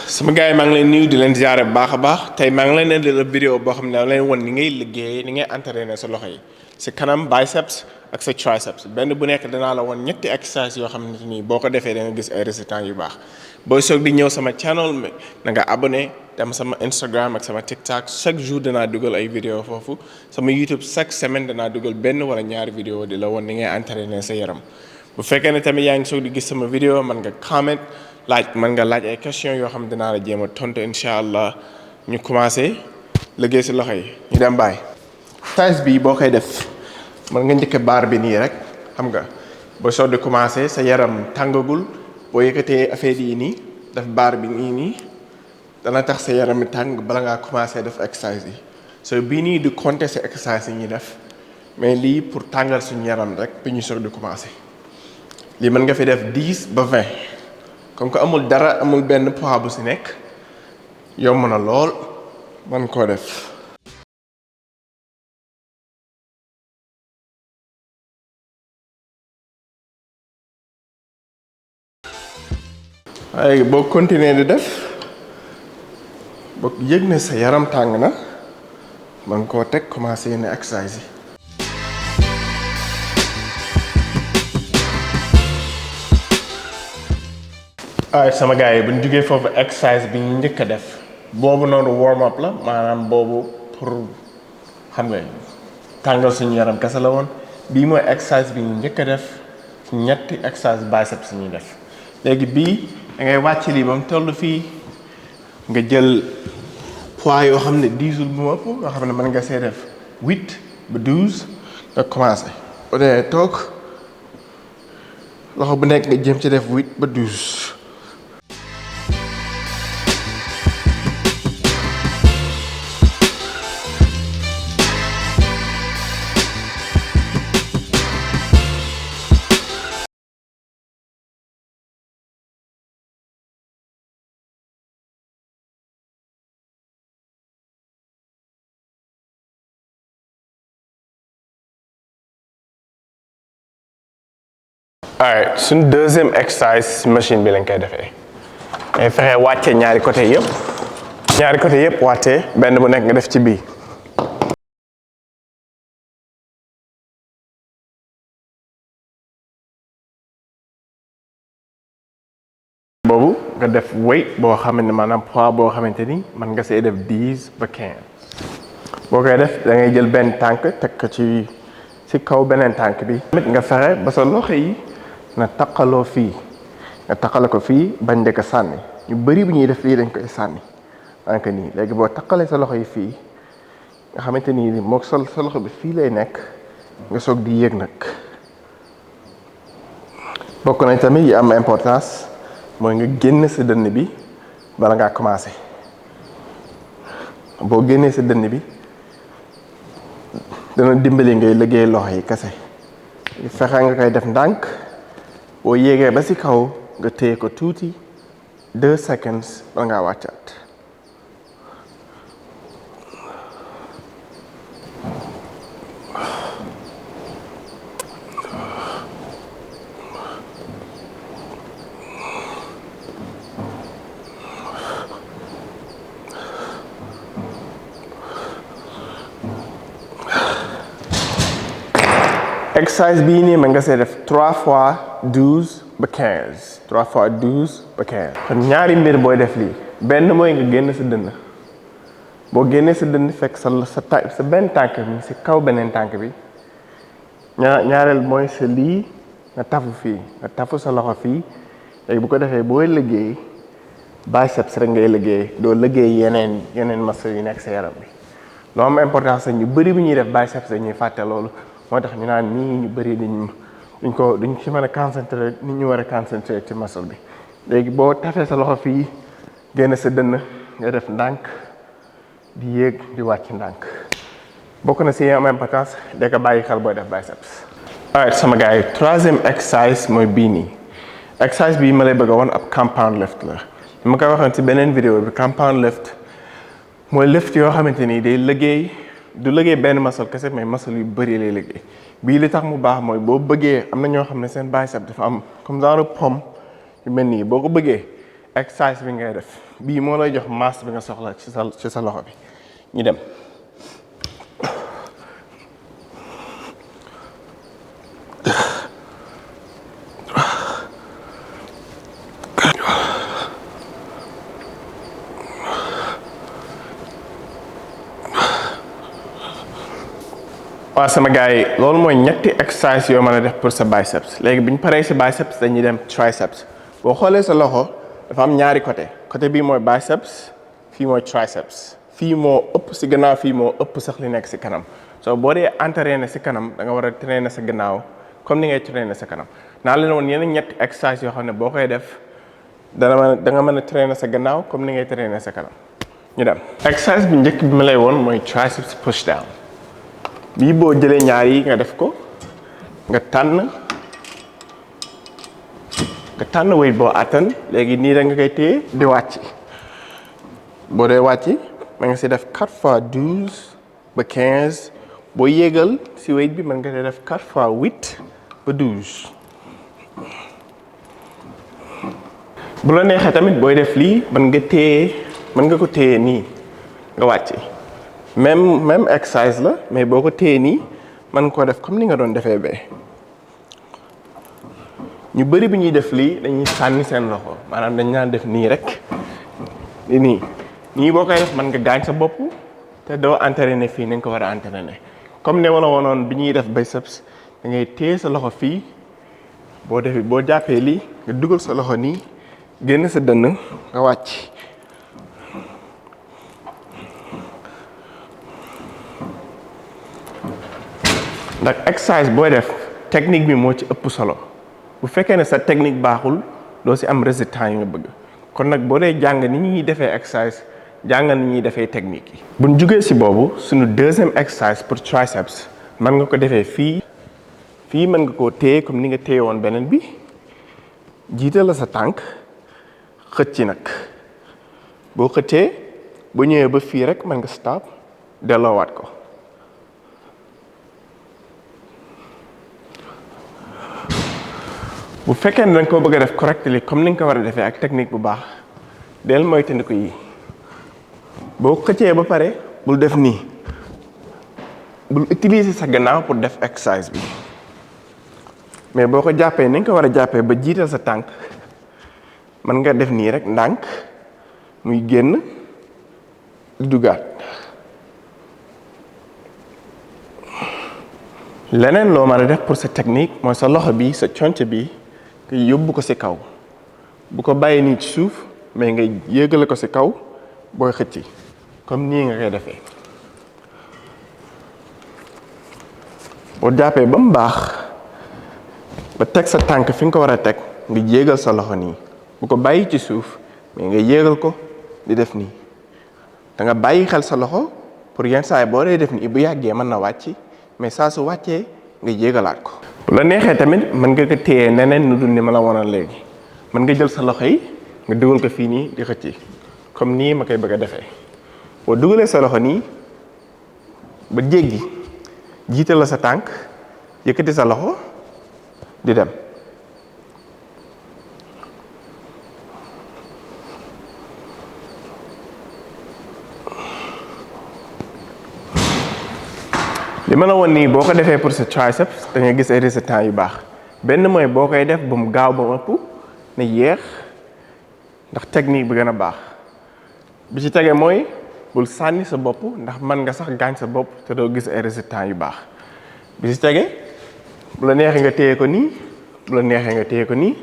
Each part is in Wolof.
sama gars yi maa ngi leen nuyu di leen ziare bu baax a baax tey maa ngi leen indi la vidéo boo xam ne da leen won ni ngay liggéey ni ngay entraîner sa loxo yi si kanam biceps ak sa triceps benn bu nekk danaa la won ñetti exercice yoo xamante ni boo ko defee da nga gis ay résultats yu baax booy soog di ñëw sama channel na nga abonné dem sama Instagram ak sama TikTok chaque jour danaa dugal ay vidéo foofu sama YouTube chaque semaine danaa dugal benn wala ñaari vidéo di la won ni ngay entraîner sa yaram bu fekkee ne tamit yaa ngi soog di gis sama vidéo man nga comment man nga laaj ay questions yoo xam ne dinaa la jéem a tontu incha allah ñu commencé liggéey si loxo yi ñu dem bàyyi. exercice bi boo koy def mën nga njëkk baar bi nii rek xam nga boo soog di commencé sa yaram tàngagul boo yëkkatee affaire yi nii def baar bi nii dana tax sa yaram mi tàng bala ngaa commencé def exercice yi so bii nii di compter sa exercice yi ñuy def mais lii pour tàngal suñu yaram rek bi ñu soog di commencé lii mën nga fi def 10 ba 20. comme que amul dara amul benn poids bu si nekk yomb na lool man koo def. waaye boo continuer di def boo yëg ne sa yaram tàng na man koo teg commencé yenn exercice yi. waaye sama gars yi bu ñu jugee foofu exercice bi ñu njëkk a def boobu noonu warm up la maanaam boobu pour xam nga tàngal suñu yaram kese la woon bii mooy exercice bi ñu njëkk a def ñetti exercice biceps ñuy def léegi bii da ngay wàcc lii ba mu toll fii nga jël poids yoo xam ne 10 bu mu ëpp nga xam ne mën nga see def 8 ba 12 nga commencé bu dee toog loxo bu nekk nga jëm ci def 8 ba 12. alright suñ deuxième exercice machine bi lañ koy defee ngay fexe wàcce ñaari côté yëpp wàcce benn bu nekk nga def ci bii boobu nga def weight boo xamante ne maanaam poids boo xamante ni mën nga see def 10 ba 15 boo koy def da ngay jël benn tànk teg ko ci kaw beneen tànk bi tamit nga fexe ba sa loxo yi na taqaloo fii nga taqale ko fii bañ de ko sànni ñu bëri bu ñuy def lii dañ koy sànni anka nii léegi boo taqalee sa loxo yi fii nga xamante ni moo sa loxo bi fii lay nekk nga soog di yéeg nag bokk nañ tamit yi am importance mooy nga génn sa dënn bi bala ngaa commencé boo génnee sa dënn bi dana dimbali ngay liggéey loxo yi kese fexe nga koy def ndànk boo yéegee ba ci kaw nga téye ko tuuti 2 seconds bala ngaa wàccaat exercice bii nii mën nga see def 3 fois 12 ba 15 3 fois 12 ba 15 kon ñaari mbir booy def lii benn mooy nga génn sa dënn boo génnee sa dënn fekk sa benn tànk bi si kaw beneen tànk bi ñaareel mooy sa lii nga tafu fii nga tafu sa loxo fii léegi bu ko defee booy liggéey biceps rek ngay liggéey doo liggéey yeneen muscle yu nekk sa yaram bi loo am importance ñu bëri bu ñuy def biceps dañuy fàtte loolu moo tax ñu naan nii ñu bëri duñ ci mën a concentrer ni ñu war a concentrer ci muscle bi léegi boo tafee sa loxo fii génn sa dënn nga def ndànk di yéeg di wàcc ndànk bokk na si am importance da ko bàyyi xel booy def biceps. alright sama gars yi troisième exercice mooy bii nii exercice bii ma lay bëgg a woon ab compound lift la ma koy waxoon ci beneen vidéo bi compound lift mooy lift yoo xamante ni day liggéey du liggéey benn muscle kese mais muscle yu bëri lay liggéey bii li tax mu baax mooy boo bëggee am na ñoo xam ne seen bicep dafa am comme genre pomme yu mel nii boo ko bëggee exercice bi ngay def bii moo lay jox masse bi nga soxla ci sa loxo bi ñu dem. waaw sama gars yi loolu mooy ñetti exercice yoo mën a def pour sa biceps léegi bi ñu paree si biceps dañuy dem triceps boo xoolee sa loxo dafa am ñaari côté bii mooy biceps fii mooy triceps fii moo ëpp si gannaaw fii moo ëpp sax li nekk si kanam soo boo dee entraîner si kanam da nga war a traîner sa gannaaw comme ni ngay traîner sa kanam naa leen woon yeneen ñetti exercice yoo xam ne boo koy def da nga mën a traîner sa gannaaw comme ni ngay traîner sa kanam ñu dem. exercice bi njëkk bi ma lay woon mooy triceps push down. bii boo jëlee ñaar yi nga def ko nga tànn weight boo attan léegi nii da nga koy téye di wàcc boo dee wàcc ma nga si def 4 fois 12 ba 15 boo yéegal si weight bi mën nga see def 4 fois 8 ba 12 bu la neexee tamit booy def lii mën nga ko téye nii nga wàcc même exercice la mais boo ko téye nii mën koo def comme ni nga doon defee bee ñu bëri bi ñuy def lii dañuy sànni seen loxo maanaam dañ naan def nii rek nii boo koy def mën nga gaañ sa bopp te doo entraîner fii ni nga ko war a entraîner comme ne wala wonoon bi ñuy def biceps da ngay téye sa loxo fii boo jàppee lii nga dugal sa loxo nii génn sa dënn nga wàcc ndax exercice booy def technique bi moo ci ëpp solo bu fekkee ne sa technique baaxul doo si am résultat yi nga bëgg kon nag boo dee jàng ni ñuy defee exercice jàngal ni ñuy defee technique yi. bu ñu jugee si boobu suñu deuxième exercice pour triceps mën nga ko defee fii mën nga koo téye comme ni nga téye woon beneen bi jiital la sa tànk xëcc nag boo xëccee boo ñëwee ba fii rek mën nga stop delloowaat ko. bu fekkee ne da nga ko bëgg a def correctly comme ni nga ko war a defee ak technique bu baax del moytandiku yi boo xëccee ba pare bul def nii bul utiliser sa gannaaw pour def exercice bi mais boo ko jàppee ni nga ko war a jàppee ba jiital sa tànk mën nga def nii rek ndànk muy génn di dugaat. leneen loo mën a def pour sa technique mooy sa loxo bi sa conc bi nga yóbbu ko ci kaw bu ko bàyyi nii ci suuf mais nga yéegale ko ci kaw booy xëcc comme nii nga koy defee boo jàppee ba mu baax ba teg sa tànk fi nga ko war a teg nga yéegal sa loxo nii bu ko bàyyi ci suuf mais nga yéegal ko di def nii da nga bàyyi xel sa loxo pour yenn saa yi boo dee def nii bu yàggee mën na wàcc mais saa su wàccee nga yéegalaat ko. bu la neexee tamit mën nga ko téye neneen nu dul ni ma la wonoon léegi mën nga jël sa loxo yi nga dugal ko fii nii di xëcc comme nii ma koy bëgg a defee boo dugalee sa loxo nii ba jéggi jiital la sa tànk yëkkati sa loxo di dem. li ma la woon nii boo ko defee pour sa triceps da nga gis ay résultats yu baax benn mooy boo koy def ba mu gaaw ba mu ëpp na yéex ndax technique bi gën a baax bi ci tege mooy bul sànni sa bopp ndax mën nga sax gaañ sa bopp te doo gis ay résultats yu baax bi ci tege bu la neexee nga téye ko nii bu la neexee nga téye ko nii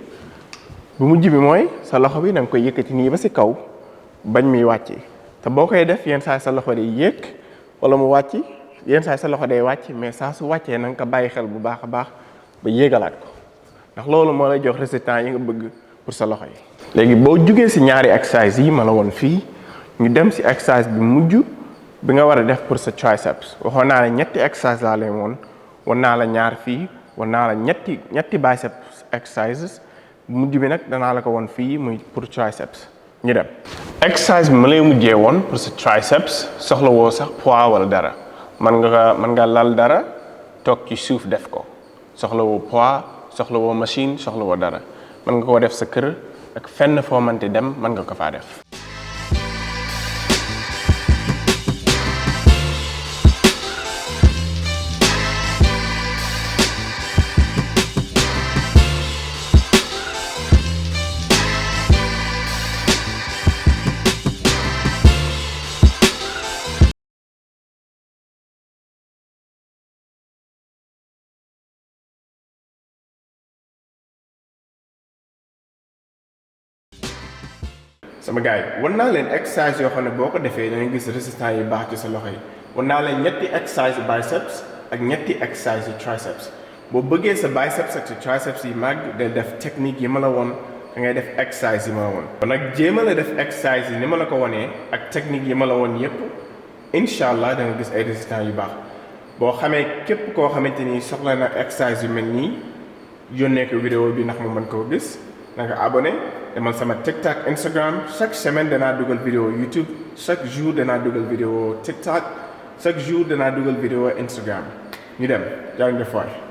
bu mujj bi mooy sa loxo bi da nga koy yëkkati nii ba ci kaw bañ muy wàcc te boo koy def yenn saa sa loxo day yéeg wala mu wàcc yenn saa sa loxo day wàcc mais saa su wàccee na nga ko bàyyi xel bu baax a baax ba yéegalaat ko ndax loolu moo lay jox résultat yi nga bëgg pour sa loxo yi. léegi boo jugee ci ñaari exercice yi ma la woon fii ñu dem ci exercice bi mujj bi nga war a def pour sa triceps waxoon naa la ñetti exercice laa lay woon wan naa la ñaar fii wan naa la ñetti biceps exercises bu mujj bi nag danaa la ko woon fii muy pour triceps ñu dem. exercice bi ma lay mujjee woon pour sa triceps soxla woo sax poids wala dara. mën nga lal dara toog ci suuf def ko soxla woo poids soxla woo machine soxla woo dara mën nga koo def sa kër ak fenn foo mënti dem mën nga ko faa def. sama gars yi wan naa leen exercice yoo xam ne boo ko defee da ngay gis résistance yu baax ci sa loxo yi wan naa leen ñetti exercice yu biceps ak ñetti exercice yu triceps boo bëggee sa biceps ak sa triceps yi màgg day def technique yi ma la woon da ngay def exercice yi ma la woon. kon nag jéemal a def exercice yi ni ma la ko wanee ak technique yi ma la woon yépp incha allah da nga gis ay résistance yu baax boo xamee képp koo xamante ni soxla na exercice yu mel nii yónnee ko vidéo bi ndax mu mën koo gis na nga abonné. demal sama TikTok Instagram chaque semaine danaa dugal vidéo YouTube chaque jour danaa dugal vidéo TikTok chaque jour danaa dugal vidéo Instagram ñu dem jaa ngeen jëf waay